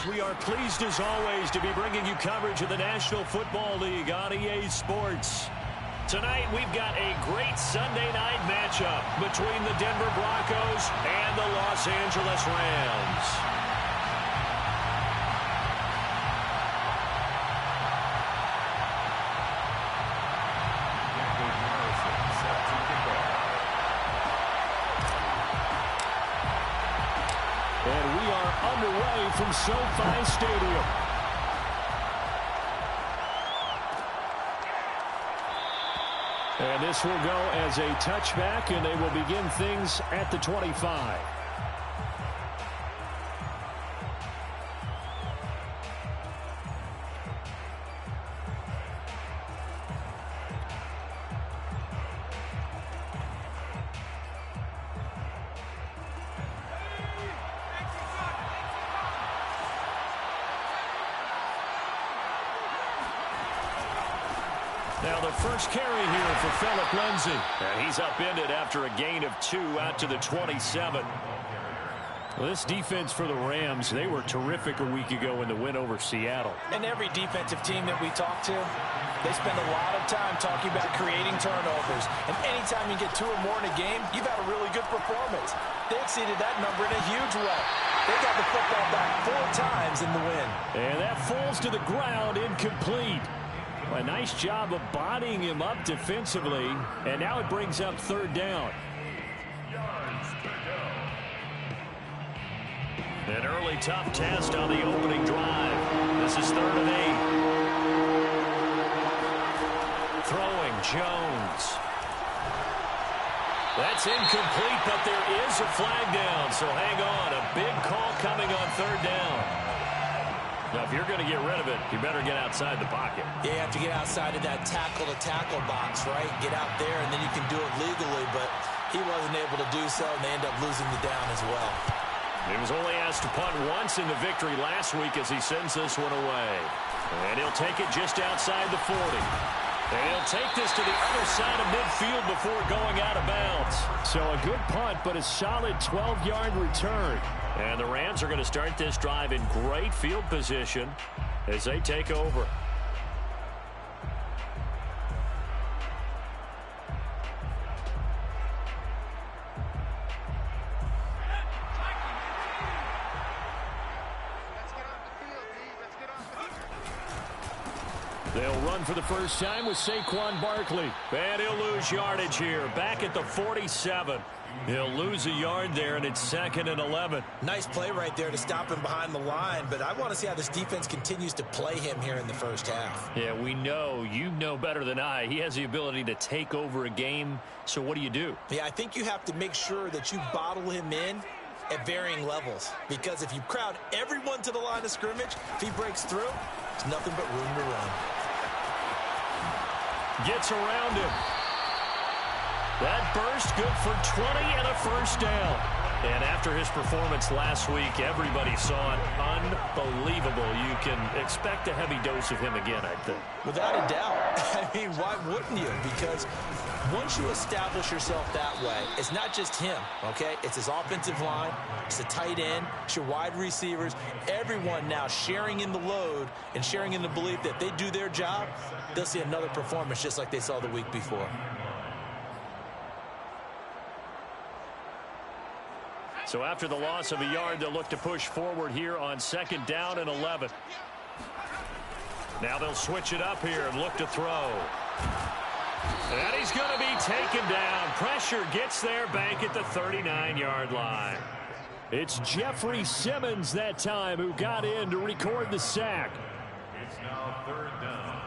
we are pleased as always to be bringing you coverage of the National Football League on EA Sports. Tonight we've got a great Sunday night matchup between the Denver Broncos and the Los Angeles Rams. And we are underway from SoFi Stadium. And this will go as a touchback, and they will begin things at the 25. Now the first carry here for Phillip Lindsay. And he's upended after a gain of 2 out to the 27. Well, this defense for the Rams, they were terrific a week ago in the win over Seattle. And every defensive team that we talk to, they spend a lot of time talking about creating turnovers. And anytime you get 2 or more in a game, you've had a really good performance. They exceeded that number in a huge way. They got the football back 4 times in the win. And that falls to the ground incomplete. A nice job of bodying him up defensively, and now it brings up 3rd down. An early tough test on the opening drive. This is 3rd and 8. Throwing Jones. That's incomplete, but there is a flag down, so hang on. A big call coming on 3rd down. Now, if you're going to get rid of it, you better get outside the pocket. Yeah, you have to get outside of that tackle-to-tackle box, right? Get out there, and then you can do it legally, but he wasn't able to do so, and they end up losing the down as well. He was only asked to punt once in the victory last week as he sends this one away. And he'll take it just outside the 40. And he'll take this to the other side of midfield before going out of bounds. So a good punt, but a solid 12-yard return. And the Rams are going to start this drive in great field position as they take over. They'll run for the first time with Saquon Barkley. And he'll lose yardage here, back at the 47. He'll lose a yard there, and it's 2nd and 11. Nice play right there to stop him behind the line, but I want to see how this defense continues to play him here in the first half. Yeah, we know. You know better than I. He has the ability to take over a game, so what do you do? Yeah, I think you have to make sure that you bottle him in at varying levels, because if you crowd everyone to the line of scrimmage, if he breaks through, it's nothing but room to run. Gets around him. That burst good for 20 and a first down. And after his performance last week, everybody saw it. Unbelievable. You can expect a heavy dose of him again, I think. Without a doubt. I mean, why wouldn't you? Because once you establish yourself that way, it's not just him, okay? It's his offensive line, it's the tight end, it's your wide receivers, everyone now sharing in the load and sharing in the belief that they do their job, they'll see another performance just like they saw the week before. So after the loss of a yard, they'll look to push forward here on 2nd down and 11. Now they'll switch it up here and look to throw. And he's going to be taken down. Pressure gets there back at the 39-yard line. It's Jeffrey Simmons that time who got in to record the sack. It's now 3rd down.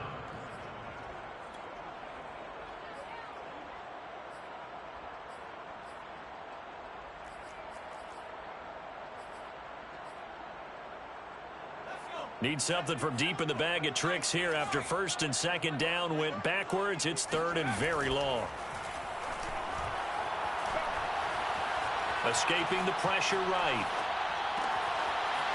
Need something from deep in the bag of tricks here after 1st and 2nd down went backwards. It's 3rd and very long. Escaping the pressure right.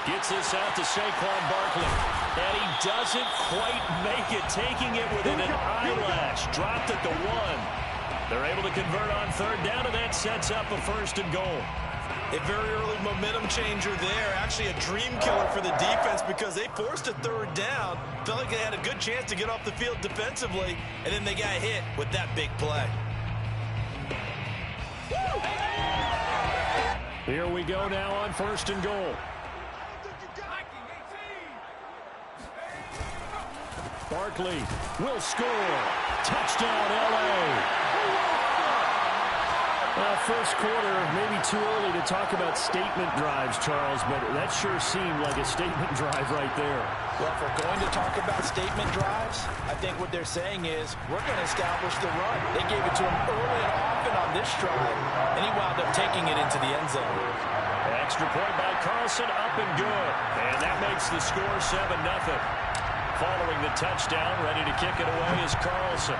Gets this out to Saquon Barkley. And he doesn't quite make it, taking it within an eyelash. Dropped at the 1. They're able to convert on 3rd down, and that sets up a 1st and goal. A very early momentum changer there. Actually a dream killer for the defense because they forced a third down. Felt like they had a good chance to get off the field defensively, and then they got hit with that big play. Here we go now on 1st and goal. Barkley will score. Touchdown, L.A. First quarter, maybe too early to talk about statement drives, Charles, but that sure seemed like a statement drive right there. Well, if we're going to talk about statement drives, I think what they're saying is we're going to establish the run. They gave it to him early and often on this drive, and he wound up taking it into the end zone. Extra point by Carlson, up and good. And that makes the score 7-0. Following the touchdown, ready to kick it away is Carlson.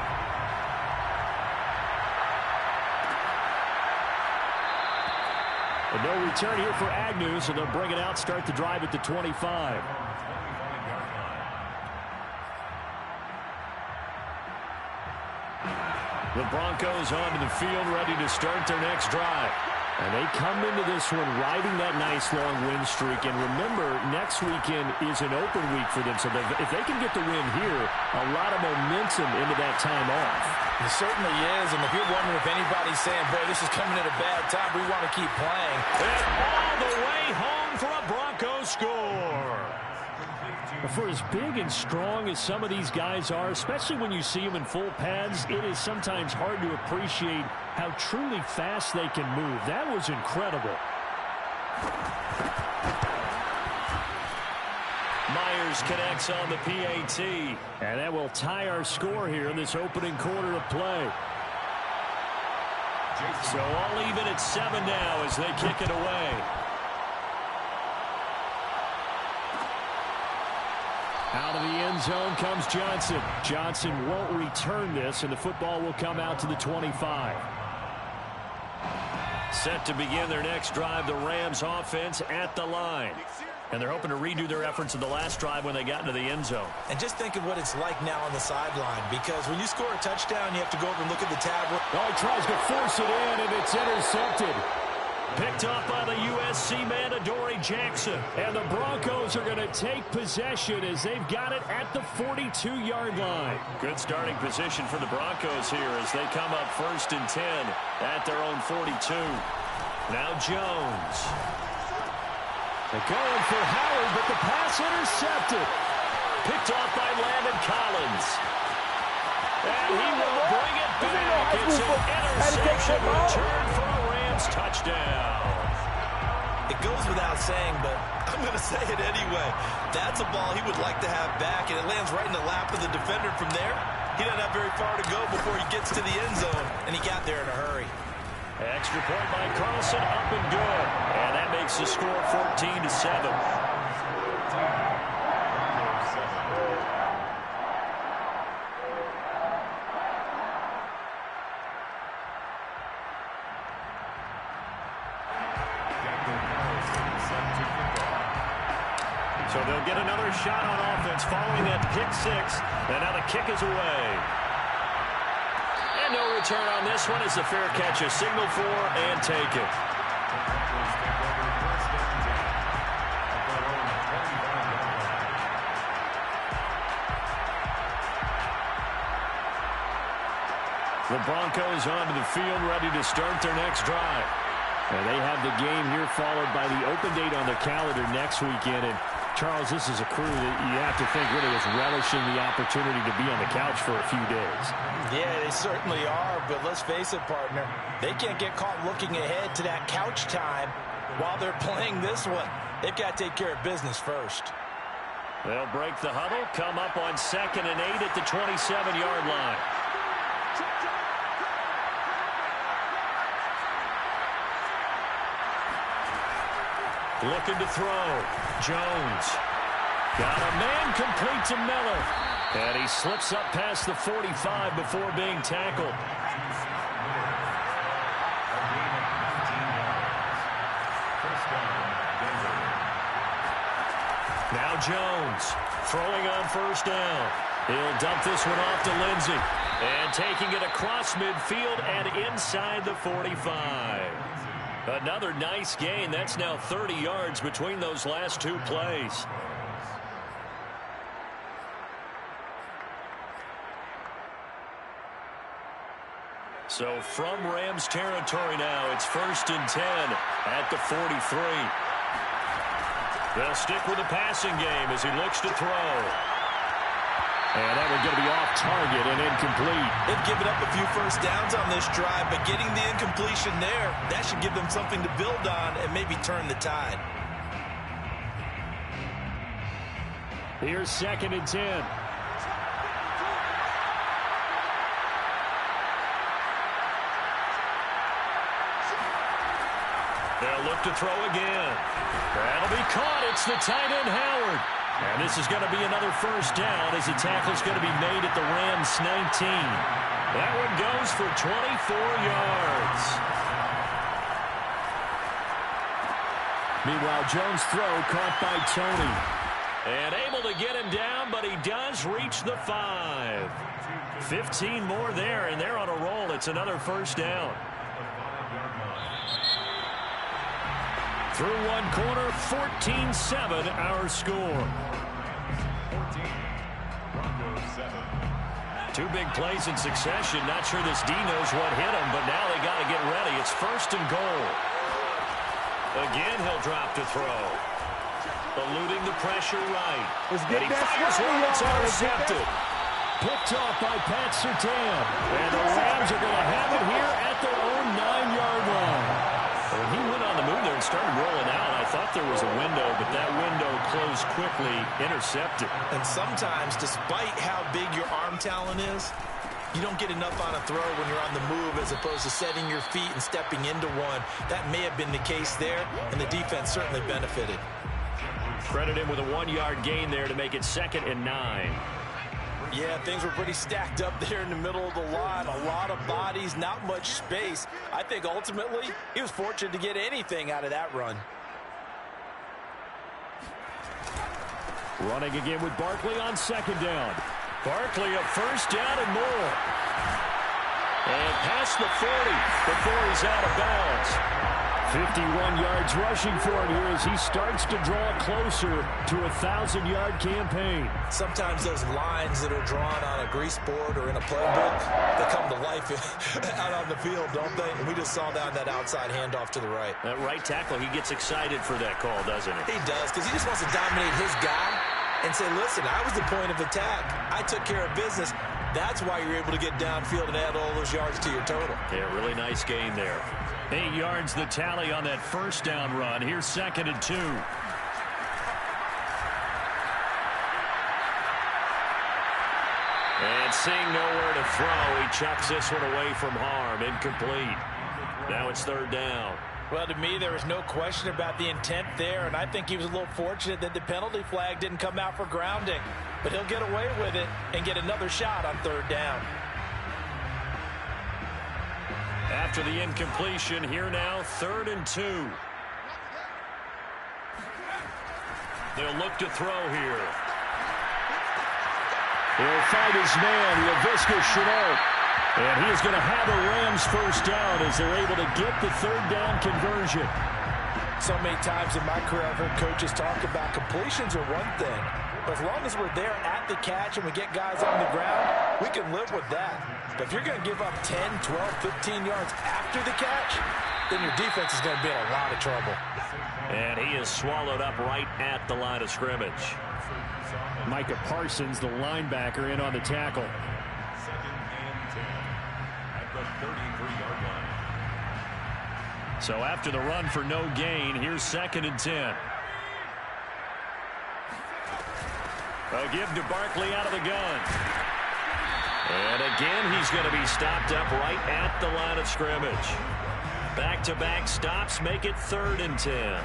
And no return here for Agnew, so they'll bring it out, start the drive at the 25. The Broncos onto the field, ready to start their next drive. And they come into this one riding that nice long win streak. And remember, next weekend is an open week for them. So if they can get the win here, a lot of momentum into that time off. It certainly is. And if you're wondering if anybody's saying, boy, this is coming at a bad time, we want to keep playing. And all the way home for a Broncos score. For as big and strong as some of these guys are, especially when you see them in full pads, it is sometimes hard to appreciate how truly fast they can move. That was incredible. Myers connects on the PAT. And that will tie our score here in this opening quarter of play. So all even at 7 now as they kick it away. Out of the end zone comes Johnson. Johnson won't return this, and the football will come out to the 25. Set to begin their next drive, the Rams offense at the line. And they're hoping to redo their efforts in the last drive when they got into the end zone. And just think of what it's like now on the sideline, because when you score a touchdown, you have to go over and look at the tablet. Oh, he tries to force it in, and it's intercepted. Picked off by the USC man, Adoree Jackson. And the Broncos are going to take possession as they've got it at the 42-yard line. Good starting position for the Broncos here as they come up 1st and 10 at their own 42. Now Jones. They're going for Howard, but the pass intercepted. Picked off by Landon Collins. And he will bring it back. It's an interception return for a Rams touchdown. It goes without saying, but I'm going to say it anyway. That's a ball he would like to have back, and it lands right in the lap of the defender. From there, he doesn't have very far to go before he gets to the end zone, and he got there in a hurry. Extra point by Carlson, up and good. And that makes the score 14-7. So they'll get another shot on offense following that pick six. And now the kick is away. And no return on this one as the fair catch is signaled for and taken. The Broncos onto the field, ready to start their next drive. And they have the game here followed by the open date on the calendar next weekend. And Charles, this is a crew that you have to think really is relishing the opportunity to be on the couch for a few days. Yeah, they certainly are, but let's face it, partner. They can't get caught looking ahead to that couch time while they're playing this one. They've got to take care of business first. They'll break the huddle, come up on 2nd and 8 at the 27-yard line. Looking to throw. Jones. Got a man complete to Miller. And he slips up past the 45 before being tackled. Now Jones throwing on 1st down. He'll dump this one off to Lindsey. And taking it across midfield and inside the 45. Another nice gain. That's now 30 yards between those last two plays. So from Rams territory now, it's 1st and 10 at the 43. They'll stick with the passing game as he looks to throw. And that one's going to be off target and incomplete. They've given up a few first downs on this drive, but getting the incompletion there, that should give them something to build on and maybe turn the tide. Here's 2nd and 10. They'll look to throw again. That'll be caught. It's the tight end, Howard. And this is going to be another first down as the tackle's going to be made at the Rams 19. That one goes for 24 yards. Meanwhile, Jones' throw caught by Tony. And able to get him down, but he does reach the 5. 15 more there, and they're on a roll. It's another first down. Through one corner, 14-7 our score. 14, Broncos 7. Two big plays in succession. Not sure this D knows what hit him, but now they got to get ready. It's 1st and goal. Again, he'll drop to throw. Eluding the pressure right. And he fires one that's intercepted. Picked off by Pat Surtain. And the Rams are going to have it here at their own 9-yard line. When he went on the move there and started rolling out, I thought there was a window, but that window closed quickly, intercepted. And sometimes, despite how big your arm talent is, you don't get enough on a throw when you're on the move as opposed to setting your feet and stepping into one. That may have been the case there, and the defense certainly benefited. Credit him with a 1-yard gain there to make it 2nd and 9. Yeah, things were pretty stacked up there in the middle of the line. A lot of bodies, not much space. I think ultimately he was fortunate to get anything out of that run. Running again with Barkley on 2nd down. Barkley a first down and more. And past the 40 before he's out of bounds. 51 yards rushing for him here as he starts to draw closer to a 1,000-yard campaign. Sometimes those lines that are drawn on a grease board or in a playbook, they come to life out on the field, don't they? And we just saw that outside handoff to the right. That right tackle, he gets excited for that call, doesn't he? He does, because he just wants to dominate his guy and say, listen, I was the point of attack. I took care of business. That's why you're able to get downfield and add all those yards to your total. Yeah, really nice gain there. 8 yards the tally on that first down run. Here's 2nd and 2. And seeing nowhere to throw, he chucks this one away from harm. Incomplete. Now it's 3rd down. Well, to me, there was no question about the intent there, and I think he was a little fortunate that the penalty flag didn't come out for grounding. But he'll get away with it and get another shot on 3rd down. After the incompletion, here now, 3rd and 2. They'll look to throw here. He'll find his man, Laviska Shenault. And he is going to have a Rams first down as they're able to get the 3rd down conversion. So many times in my career, I've heard coaches talk about completions are one thing. But as long as we're there at the catch and we get guys on the ground, we can live with that. But if you're going to give up 10, 12, 15 yards after the catch, then your defense is going to be in a lot of trouble. And he is swallowed up right at the line of scrimmage. Micah Parsons, the linebacker, in on the tackle. 2nd and 10 at the 33-yard line. So after the run for no gain, here's 2nd and 10. A give to Barkley out of the gun. And again, he's going to be stopped up right at the line of scrimmage. Back-to-back stops make it 3rd and 10.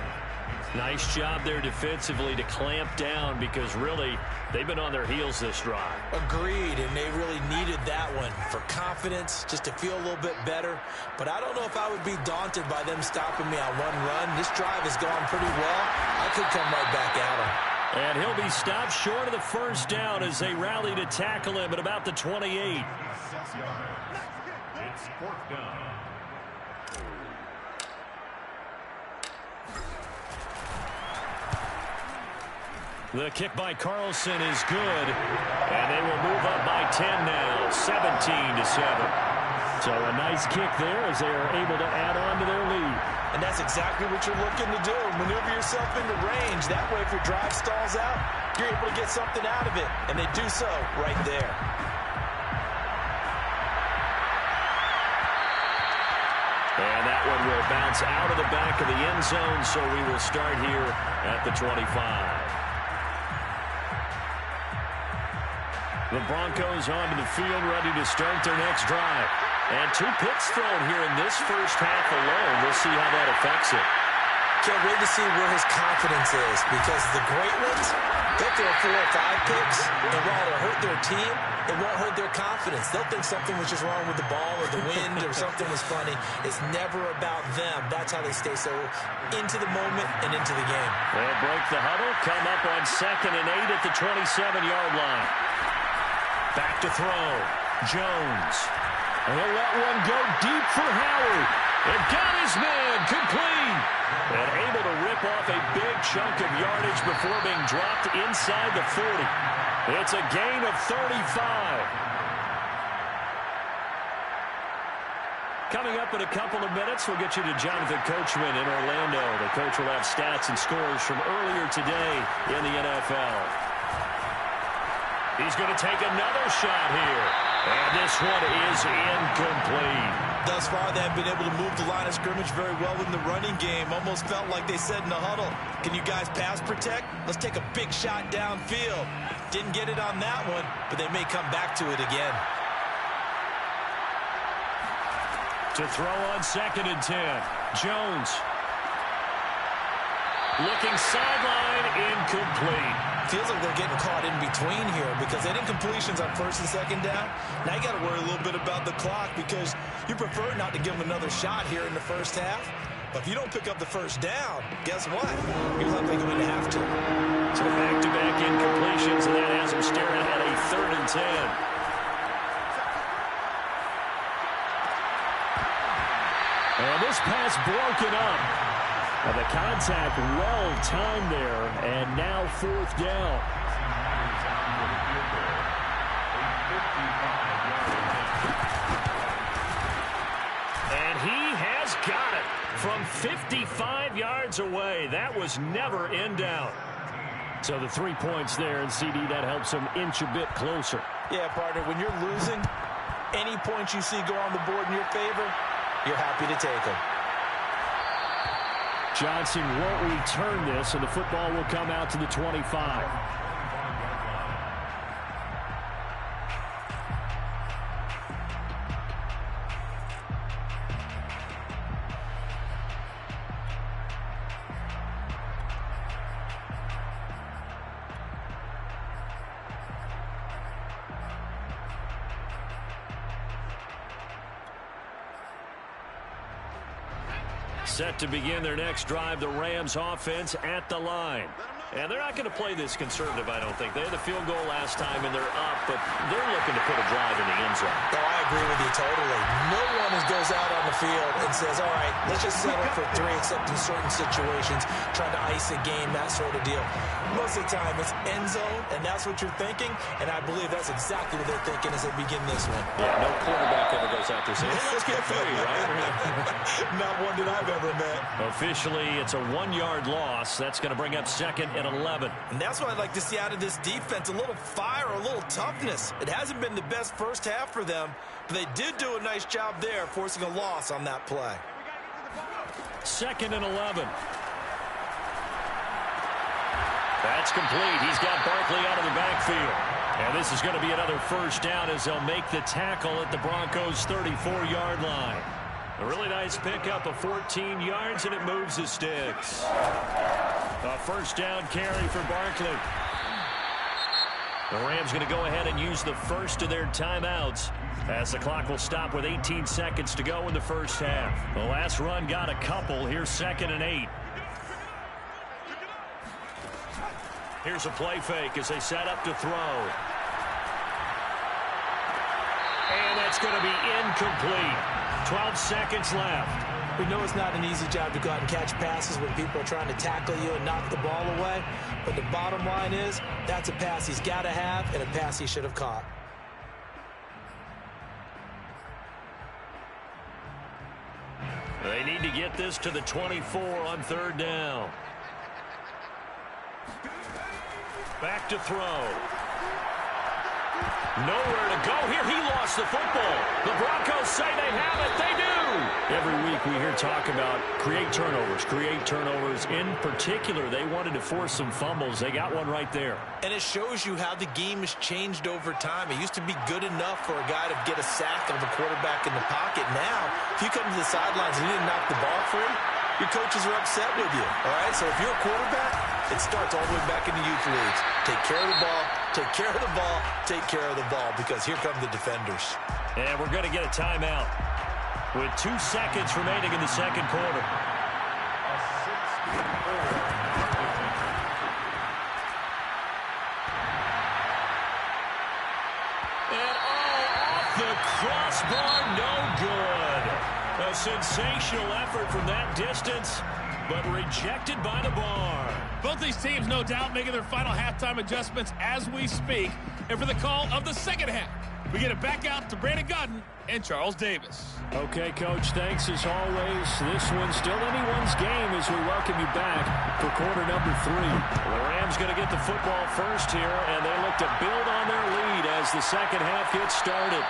Nice job there defensively to clamp down because really they've been on their heels this drive. Agreed, and they really needed that one for confidence, just to feel a little bit better. But I don't know if I would be daunted by them stopping me on one run. This drive has gone pretty well. I could come right back at them. And he'll be stopped short of the first down as they rally to tackle him at about the 28. It's 4th down. The kick by Carlson is good, and they will move up by 10 now, 17-7. So a nice kick there as they are able to add on to their lead. And that's exactly what you're looking to do. Maneuver yourself into range. That way, if your drive stalls out, you're able to get something out of it. And they do so right there. And that one will bounce out of the back of the end zone, so we will start here at the 25. The Broncos onto the field, ready to start their next drive. And 2 picks thrown here in this first half alone. We'll see how that affects it. Can't wait to see where his confidence is, because the great ones, they'll throw 4 or 5 picks, and while it'll hurt their team, it won't hurt their confidence. They'll think something was just wrong with the ball or the wind or something was funny. It's never about them. That's how they stay so into the moment and into the game. They'll break the huddle, come up on 2nd and 8 at the 27-yard line. Back to throw. Jones. And he'll let one go deep for Howard. And got his man complete. And able to rip off a big chunk of yardage before being dropped inside the 40. It's a gain of 35. Coming up in a couple of minutes, we'll get you to Jonathan Coachman in Orlando. The coach will have stats and scores from earlier today in the NFL. He's going to take another shot here. And this one is incomplete. Thus far, they have been able to move the line of scrimmage very well in the running game. Almost felt like they said in the huddle, can you guys pass protect? Let's take a big shot downfield. Didn't get it on that one, but they may come back to it again. To throw on 2nd and 10. Jones. Looking sideline, incomplete. Feels like they're getting caught in between here because they didn't completions on 1st and 2nd down. Now you got to worry a little bit about the clock because you prefer not to give them another shot here in the first half. But if you don't pick up the first down, guess what? You're likely going to have to. So back-to-back incompletions, and that has them staring at a 3rd and 10. And this pass broken up. And the contact well-timed there, and now 4th down. And he has got it from 55 yards away. That was never in doubt. So the 3 points there, and CD, that helps him inch a bit closer. Yeah, partner, when you're losing, any points you see go on the board in your favor, you're happy to take them. Johnson won't return this, and the football will come out to the 25. Set to begin their next drive, the Rams offense at the line. And they're not going to play this conservative, I don't think. They had a field goal last time, and they're up, but they're looking to put a drive in the end zone. Oh, I agree with you totally. No one goes out on the field and says, all right, let's just settle for 3, except in certain situations, trying to ice a game, that sort of deal. Most of the time, it's end zone, and that's what you're thinking, and I believe that's exactly what they're thinking as they begin this one. Yeah, no quarterback ever goes out there saying, hey, let's get 3, right? Not one that I've ever met. Officially, it's a 1-yard loss. That's going to bring up 2nd and 11. And that's what I'd like to see out of this defense, a little fire, a little toughness. It hasn't been the best first half for them, but they did do a nice job there, forcing a loss on that play. 2nd and 11. That's complete. He's got Barkley out of the backfield. And this is going to be another first down as they'll make the tackle at the Broncos' 34-yard line. A really nice pickup of 14 yards, and it moves the sticks. A first down carry for Barkley. The Rams going to go ahead and use the first of their timeouts as the clock will stop with 18 seconds to go in the first half. The last run got a couple. Here's 2nd and 8. Here's a play fake as they set up to throw. And that's going to be incomplete. 12 seconds left. We know it's not an easy job to go out and catch passes when people are trying to tackle you and knock the ball away. But the bottom line is, that's a pass he's got to have and a pass he should have caught. They need to get this to the 24 on third down. Back to throw. Nowhere to go here. He lost the football. The Broncos say they have it. They do. Every week we hear talk about create turnovers. In particular, they wanted to force some fumbles. They got one right there. And it shows you how the game has changed over time. It used to be good enough for a guy to get a sack of a quarterback in the pocket. Now, if you come to the sidelines and you didn't knock the ball free, your coaches are upset with you. All right? So if you're a quarterback, it starts all the way back in the youth leagues. Take care of the ball, take care of the ball, take care of the ball, because here come the defenders. And we're going to get a timeout with 2 seconds remaining in the second quarter. And off the crossbar, no good. A sensational effort from that distance, but rejected by the bar. Both these teams, no doubt, making their final halftime adjustments as we speak. And for the call of the second half, we get it back out to Brandon Gutton and Charles Davis. Okay, Coach, thanks as always. This one's still anyone's game as we welcome you back for quarter number 3. The Rams going to get the football first here, and they look to build on their lead as the second half gets started.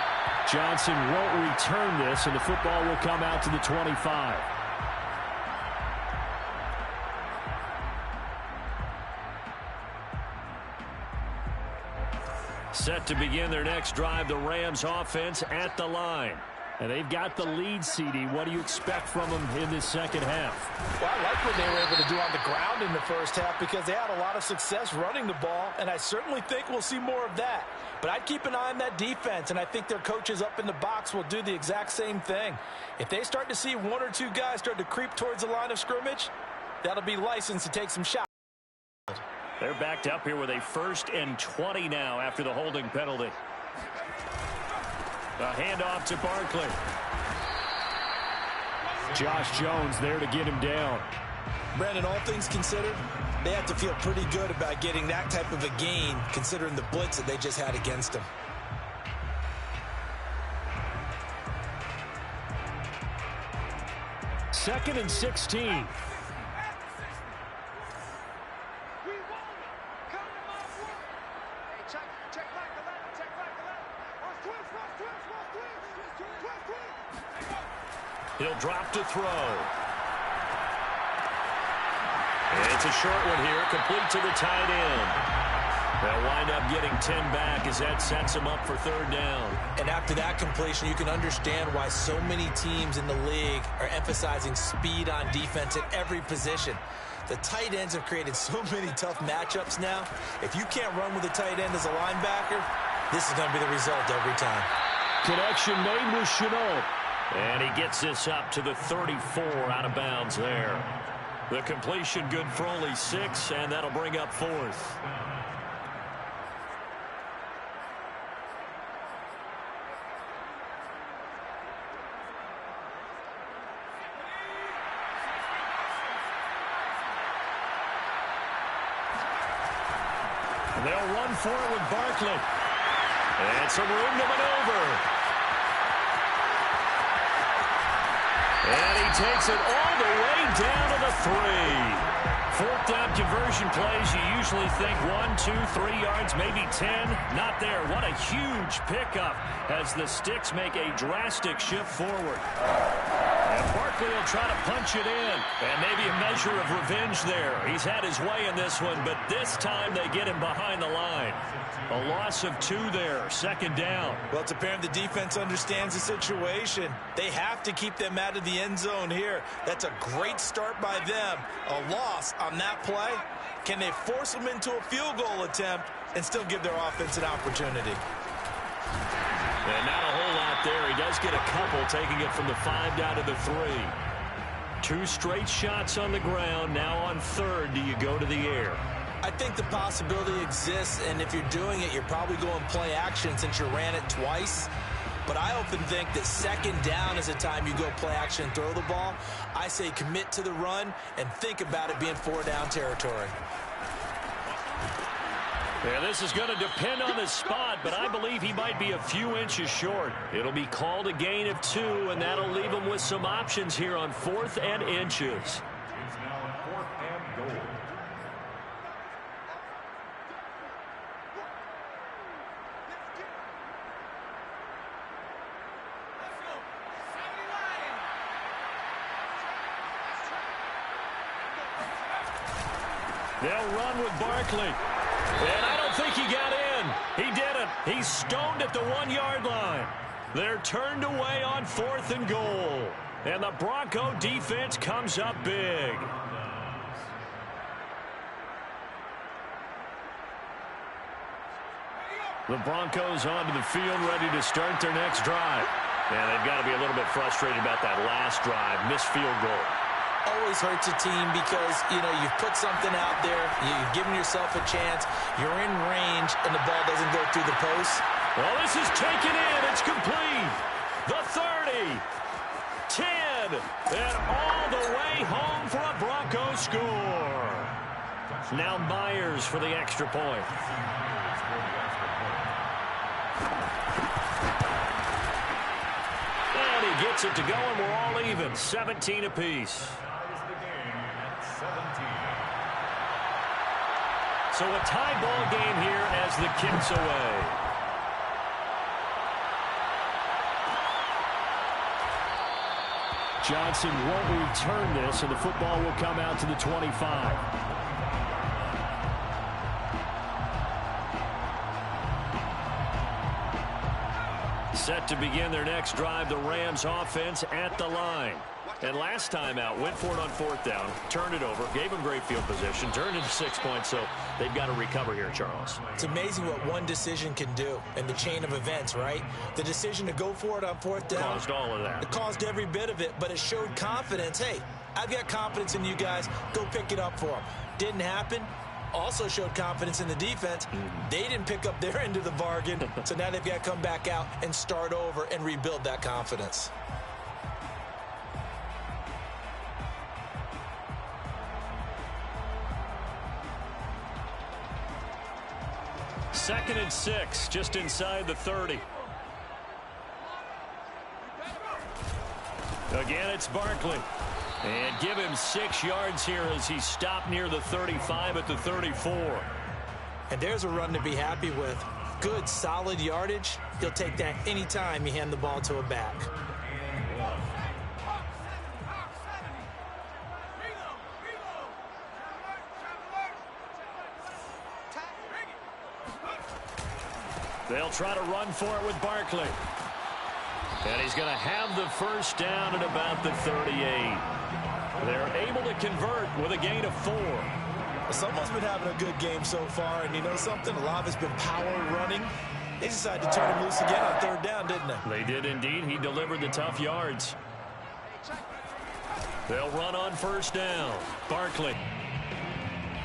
Johnson won't return this, and the football will come out to the 25. Set to begin their next drive, the Rams offense at the line. And they've got the lead, CD. What do you expect from them in this second half? Well, I like what they were able to do on the ground in the first half because they had a lot of success running the ball, and I certainly think we'll see more of that. But I'd keep an eye on that defense, and I think their coaches up in the box will do the exact same thing. If they start to see 1 or 2 guys start to creep towards the line of scrimmage, that'll be licensed to take some shots. They're backed up here with a 1st and 20 now after the holding penalty. A handoff to Barkley. Josh Jones there to get him down. Brandon, all things considered, they have to feel pretty good about getting that type of a gain considering the blitz that they just had against them. Second and 16. He'll drop to throw. And it's a short one here, complete to the tight end. They'll wind up getting 10 back as that sets them up for third down. And after that completion, you can understand why so many teams in the league are emphasizing speed on defense at every position. The tight ends have created so many tough matchups now. If you can't run with a tight end as a linebacker, this is going to be the result every time. Connection made with Chenault. And he gets this up to the 34 out of bounds there. The completion good for only 6, and that'll bring up 4th. They'll run for it with Barkley. And some room to maneuver. And he takes it all the way down to the 3. 4th down conversion plays, you usually think 1, 2, 3 yards, maybe 10. Not there. What a huge pickup as the Sticks make a drastic shift forward. And Barkley will try to punch it in. And maybe a measure of revenge there. He's had his way in this one, but this time they get him behind the line. A loss of 2 there, 2nd down. Well, it's apparent the defense understands the situation. They have to keep them out of the end zone here. That's a great start by them. A loss on that play. Can they force them into a field goal attempt and still give their offense an opportunity? And not a whole lot there. He does get a couple, taking it from the 5 down to the 3. 2 straight shots on the ground. Now on 3rd, do you go to the air? I think the possibility exists, and if you're doing it, you're probably going play action since you ran it twice. but I often think that second down is the time you go play action and throw the ball. I say commit to the run and think about it being 4-down territory. Yeah, this is going to depend on the spot, but I believe he might be a few inches short. It'll be called a gain of 2, and that'll leave him with some options here on 4th and inches. It's now 4th and goal. They'll run with Barkley. And I don't think he got in. He didn't. He's stoned at the 1-yard line. They're turned away on 4th and goal. And the Bronco defense comes up big. The Broncos onto the field, ready to start their next drive. And they've got to be a little bit frustrated about that last drive, missed field goal. Always hurts a team because, you've put something out there, you've given yourself a chance, you're in range, and the ball doesn't go through the post. Well, this is taken in. It's complete. The 30, 10, and all the way home for a Bronco score. Now Myers for the extra point. And he gets it to go, and we're all even, 17 apiece. So a tie ball game here as the kick's away. Johnson won't return this, and the football will come out to the 25. Set to begin their next drive, the Rams offense at the line. And last time out, went for it on 4th down, turned it over, gave them great field position, turned into 6 points, so they've got to recover here, Charles. It's amazing what one decision can do in the chain of events, right? The decision to go for it on 4th down. Caused all of that. It caused every bit of it, but it showed confidence. Hey, I've got confidence in you guys. Go pick it up for them. Didn't happen. Also showed confidence in the defense. They didn't pick up their end of the bargain, so now they've got to come back out and start over and rebuild that confidence. Second and 6, just inside the 30. Again, it's Barkley. And give him 6 yards here as he stopped near the 35 at the 34. And there's a run to be happy with. Good, solid yardage. He'll take that anytime you hand the ball to a back. They'll try to run for it with Barkley. And he's going to have the first down at about the 38. They're able to convert with a gain of 4. Someone's been having a good game so far, and you know something? A lot of it's been power running. They decided to turn him loose again on 3rd down, didn't they? They did indeed. He delivered the tough yards. They'll run on 1st down. Barkley.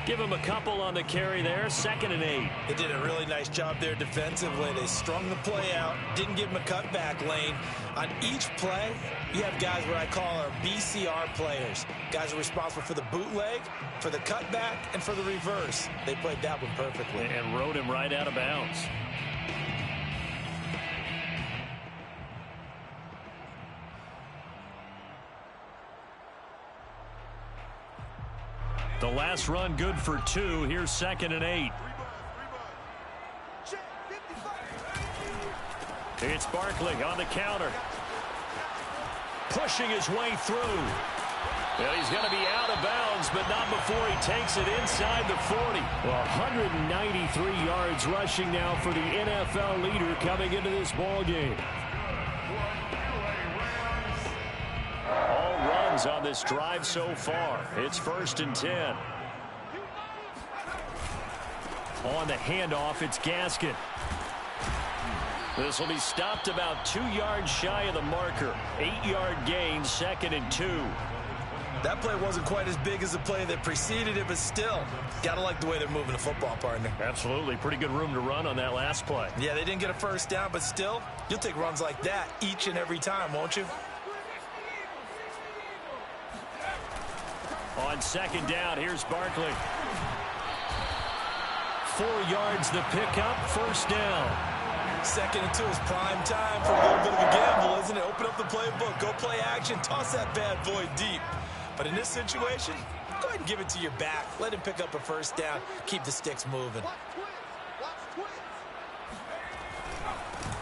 Give him a couple on the carry there. 2nd and 8. They did a really nice job there defensively. They strung the play out, didn't give him a cutback lane. On each play, you have guys what I call our BCR players. Guys are responsible for the bootleg, for the cutback, and for the reverse. They played that one perfectly. And rode him right out of bounds. The last run good for 2. Here's 2nd and 8. It's Barkley on the counter. Pushing his way through. And he's going to be out of bounds, but not before he takes it inside the 40. Well, 193 yards rushing now for the NFL leader coming into this ball game. All runs on this drive so far. It's 1st and 10. On the handoff, it's Gaskin. This will be stopped about 2 yards shy of the marker. 8-yard gain, 2nd and 2. That play wasn't quite as big as the play that preceded it, but still, gotta like the way they're moving the football, partner. Absolutely. Pretty good room to run on that last play. Yeah, they didn't get a first down, but still, you'll take runs like that each and every time, won't you? On second down, here's Barkley. 4 yards the pickup, first down. 2nd and 2 is prime time for a little bit of a gamble, isn't it? Open up the playbook, go play action, toss that bad boy deep. But in this situation, go ahead and give it to your back. Let him pick up a first down. Keep the sticks moving.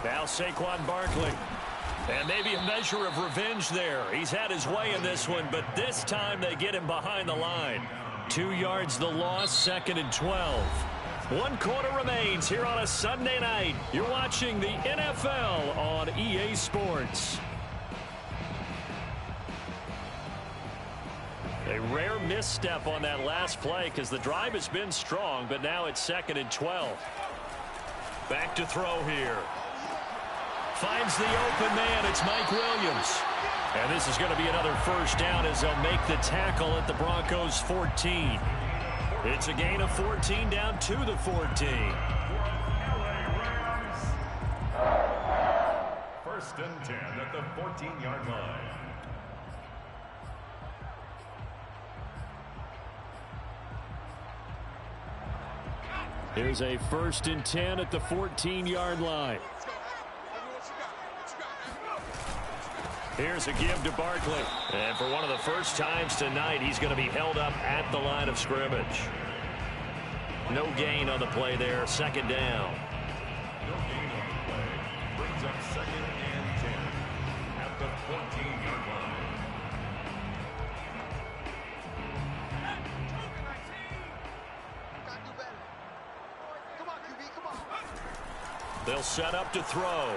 Now Saquon Barkley. And maybe a measure of revenge there. He's had his way in this one, but this time they get him behind the line. 2 yards the loss, 2nd and 12. 1 quarter remains here on a Sunday night. You're watching the NFL on EA Sports. A rare misstep on that last play because the drive has been strong, but now it's 2nd and 12. Back to throw here. Finds the open man. It's Mike Williams. And this is going to be another first down as they'll make the tackle at the Broncos 14. It's a gain of 14 down to the 14. 1st and 10 at the 14-yard line. Here's a 1st and 10 at the 14-yard line. Here's a give to Barkley. And for one of the first times tonight, he's going to be held up at the line of scrimmage. No gain on the play there. 2nd down. No gain on the play. Brings up 2nd and 10 at the 14-yard line. They'll set up to throw.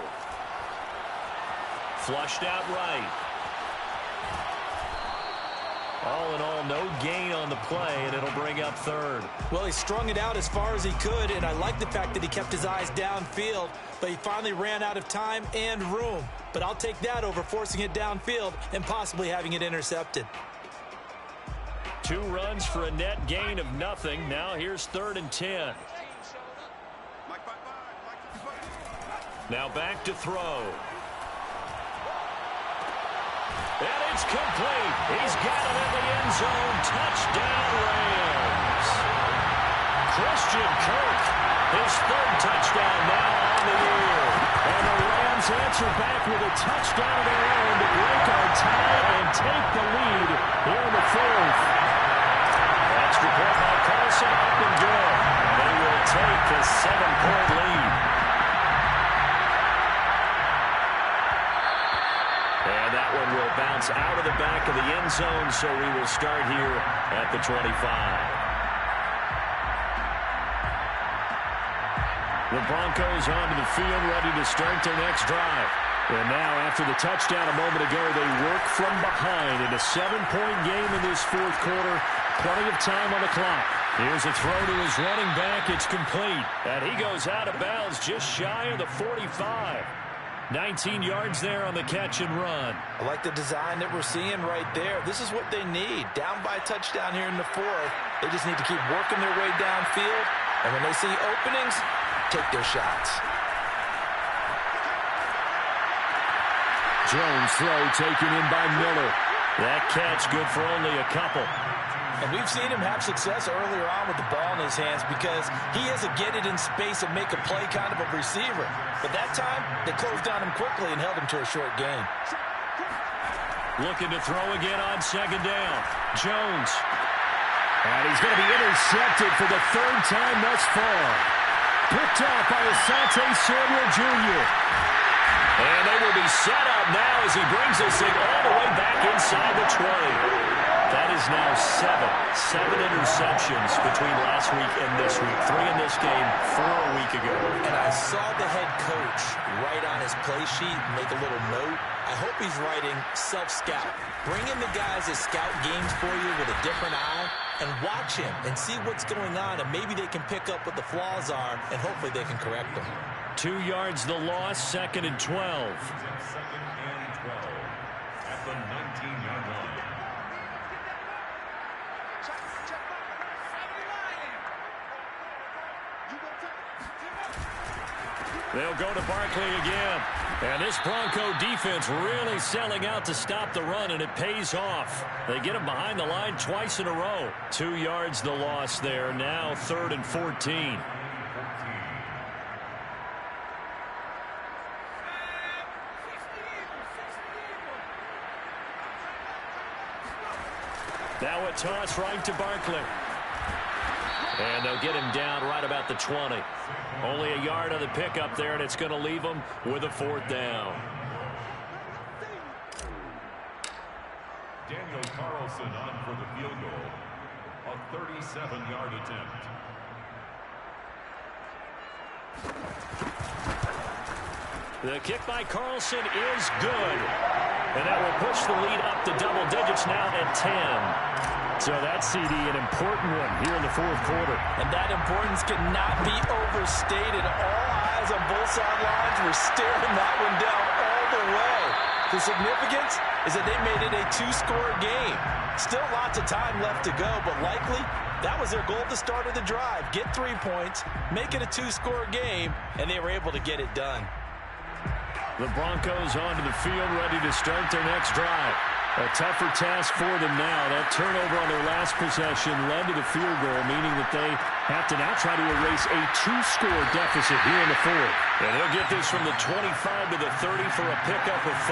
Flushed out right. All in all, no gain on the play, and it'll bring up 3rd. Well, he strung it out as far as he could, and I like the fact that he kept his eyes downfield, but he finally ran out of time and room. But I'll take that over forcing it downfield and possibly having it intercepted. 2 runs for a net gain of nothing. Now here's 3rd and 10. Now back to throw. And it's complete. He's got it in the end zone. Touchdown, Rams. Christian Kirk, his 3rd touchdown now on the year. And the Rams answer back with a touchdown of their own to break our tie and take the lead here in the 4th. Extra point by Carlson, up and good. They will take a 7-point lead. And that one will bounce out of the back of the end zone, so we will start here at the 25. The Broncos onto the field, ready to start their next drive. And now, after the touchdown a moment ago, they work from behind in a 7-point game in this 4th quarter. Plenty of time on the clock. Here's a throw to his running back. It's complete. And he goes out of bounds just shy of the 45. 19 yards there on the catch and run. I like the design that we're seeing right there. This is what they need. Down by a touchdown here in the 4th. They just need to keep working their way downfield. And when they see openings, take their shots. Jones throw taken in by Miller. That catch good for only a couple. And we've seen him have success earlier on with the ball in his hands because he has a get it in space and make a play kind of a receiver. But that time, they closed on him quickly and held him to a short gain. Looking to throw again on 2nd down. Jones. And he's going to be intercepted for the 3rd time thus far. Picked off by Asante Samuel Jr. And they will be set up now as he brings this thing all the way back inside the 20. That is now 7 interceptions between last week and this week. 3 in this game, 4 a week ago. And I saw the head coach write on his play sheet, make a little note. I hope he's writing self-scout. Bring in the guys that scout games for you with a different eye and watch him and see what's going on, and maybe they can pick up what the flaws are, and hopefully they can correct them. 2 yards the loss, 2nd and 12. 2nd and 12 at the 19-yard line. They'll go to Barkley again. And this Bronco defense really selling out to stop the run, and it pays off. They get him behind the line twice in a row. 2 yards the loss there. Now 3rd and 14. Now a toss right to Barkley. And they'll get him down right about the 20. Only a yard on the pickup there, and it's going to leave him with a 4th down. Daniel Carlson on for the field goal. A 37-yard attempt. The kick by Carlson is good. And that will push the lead up to double digits now at 10. So that CD, an important one here in the 4th quarter. And that importance cannot be overstated. All eyes on both sidelines were staring that one down all the way. The significance is that they made it a 2-score game. Still lots of time left to go, but likely that was their goal at the start of the drive. Get 3 points, make it a 2-score game, and they were able to get it done. The Broncos onto the field, ready to start their next drive. A tougher task for them now. That turnover on their last possession led to the field goal, meaning that they have to now try to erase a 2-score deficit here in the 4th. And he'll get this from the 25 to the 30 for a pickup of 5.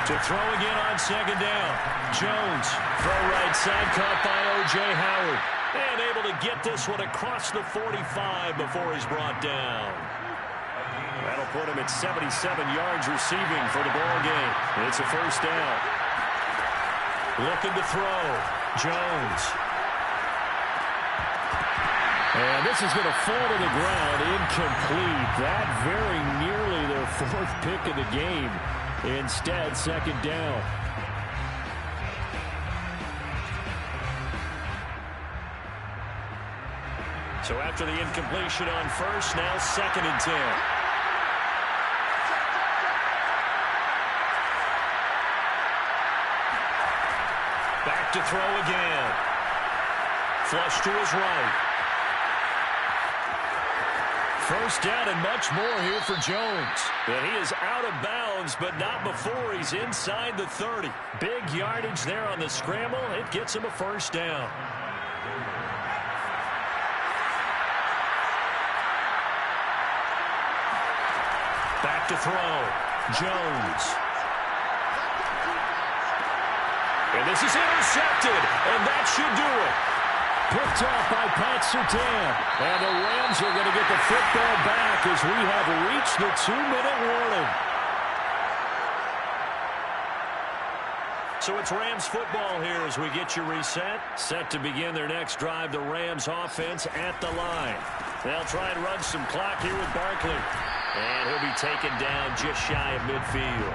To throw again on 2nd down. Jones, throw right side, caught by O.J. Howard. And able to get this one across the 45 before he's brought down. That'll put him at 77 yards receiving for the ball game. It's a 1st down. Looking to throw. Jones. And this is going to fall to the ground. Incomplete. That very nearly their 4th pick of the game. Instead, 2nd down. So after the incompletion on 1st, now 2nd and 10. Back to throw again. Flush to his right. 1st down and much more here for Jones. And he is out of bounds, but not before he's inside the 30. Big yardage there on the scramble. It gets him a 1st down. Back to throw. Jones. And this is intercepted, and that should do it. Picked off by Pat Surtain. And the Rams are going to get the football back as we have reached the 2-minute warning. So it's Rams football here as we get you reset. Set to begin their next drive, the Rams offense at the line. They'll try and run some clock here with Barkley. And he'll be taken down just shy of midfield.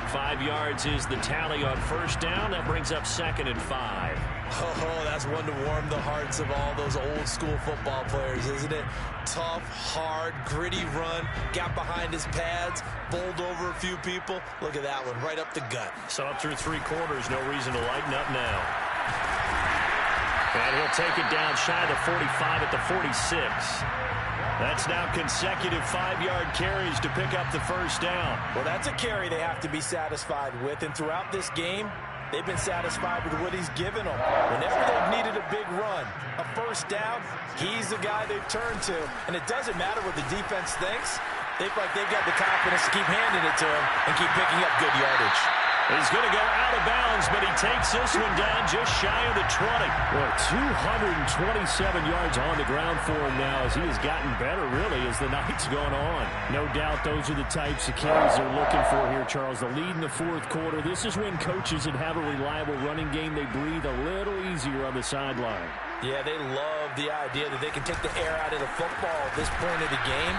5 yards is the tally on 1st down. That brings up 2nd and 5. Oh, that's one to warm the hearts of all those old-school football players, isn't it? Tough, hard, gritty run. Got behind his pads, bowled over a few people. Look at that one, right up the gut. Saw through 3 quarters. No reason to lighten up now. And he'll take it down shy of the 45 at the 46. That's now consecutive 5-yard carries to pick up the 1st down. Well, that's a carry they have to be satisfied with. And throughout this game, they've been satisfied with what he's given them. Whenever they've needed a big run, a 1st down, he's the guy they've turned to. And it doesn't matter what the defense thinks. They feel like they've got the confidence to keep handing it to him and keep picking up good yardage. He's going to go out of bounds, but he takes this one down just shy of the 20. Well, 227 yards on the ground for him now as he has gotten better, really, as the night's gone on. No doubt those are the types of carries they're looking for here, Charles. The lead in the 4th quarter. This is when coaches that have a reliable running game, they breathe a little easier on the sideline. Yeah, they love the idea that they can take the air out of the football at this point of the game.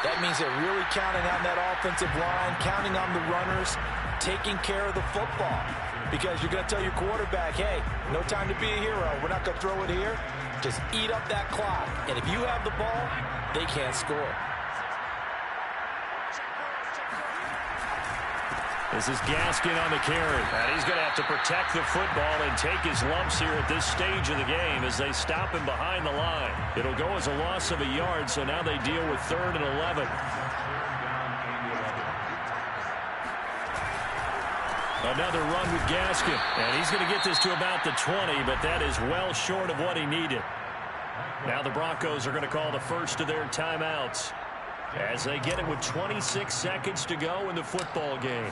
That means they're really counting on that offensive line, counting on the runners, taking care of the football. Because you're going to tell your quarterback, hey, no time to be a hero. We're not going to throw it here. Just eat up that clock. And if you have the ball, they can't score. This is Gaskin on the carry. And he's going to have to protect the football and take his lumps here at this stage of the game as they stop him behind the line. It'll go as a loss of a yard, so now they deal with 3rd and 11. Another run with Gaskin. And he's going to get this to about the 20, but that is well short of what he needed. Now the Broncos are going to call the first of their timeouts as they get it with 26 seconds to go in the football game.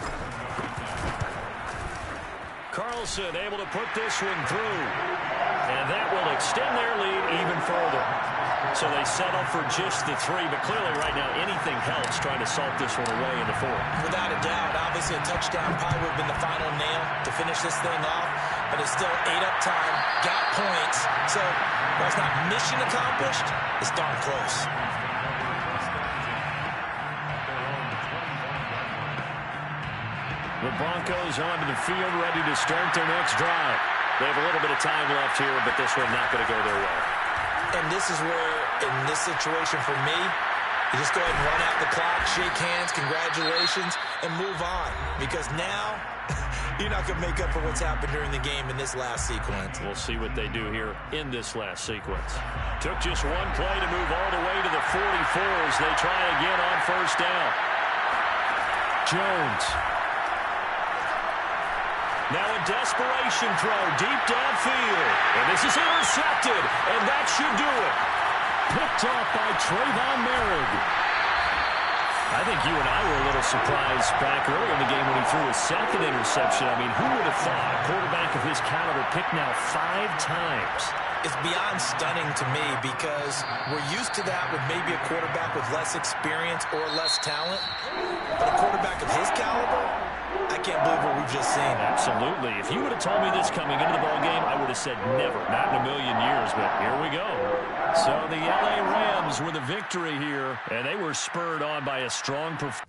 Carlson able to put this one through. And that will extend their lead even further. So they settle for just the 3, but clearly right now anything helps trying to salt this one away in the 4th. Without a doubt, obviously a touchdown probably would have been the final nail to finish this thing off, but it's still 8 up time, got points. So while it's not mission accomplished, it's darn close. The Broncos onto the field, ready to start their next drive. They have a little bit of time left here, but this one not going to go their way. And this is where, in this situation for me, you just go ahead and run out the clock, shake hands, congratulations, and move on. Because now, you're not going to make up for what's happened during the game in this last sequence. We'll see what they do here in this last sequence. Took just one play to move all the way to the 44 as they try again on 1st down. Jones. Now a desperation throw deep downfield. And this is intercepted, and that should do it. Picked off by Trayvon Merrick. I think you and I were a little surprised back earlier in the game when he threw his 2nd interception. I mean, who would have thought a quarterback of his caliber picked now 5 times? It's beyond stunning to me because we're used to that with maybe a quarterback with less experience or less talent. But a quarterback of his caliber, I can't believe what we've just seen. Absolutely. If you would have told me this coming into the ballgame, I would have said never, not in a million years, but here we go. So the LA Rams with a victory here, and they were spurred on by a strong performance.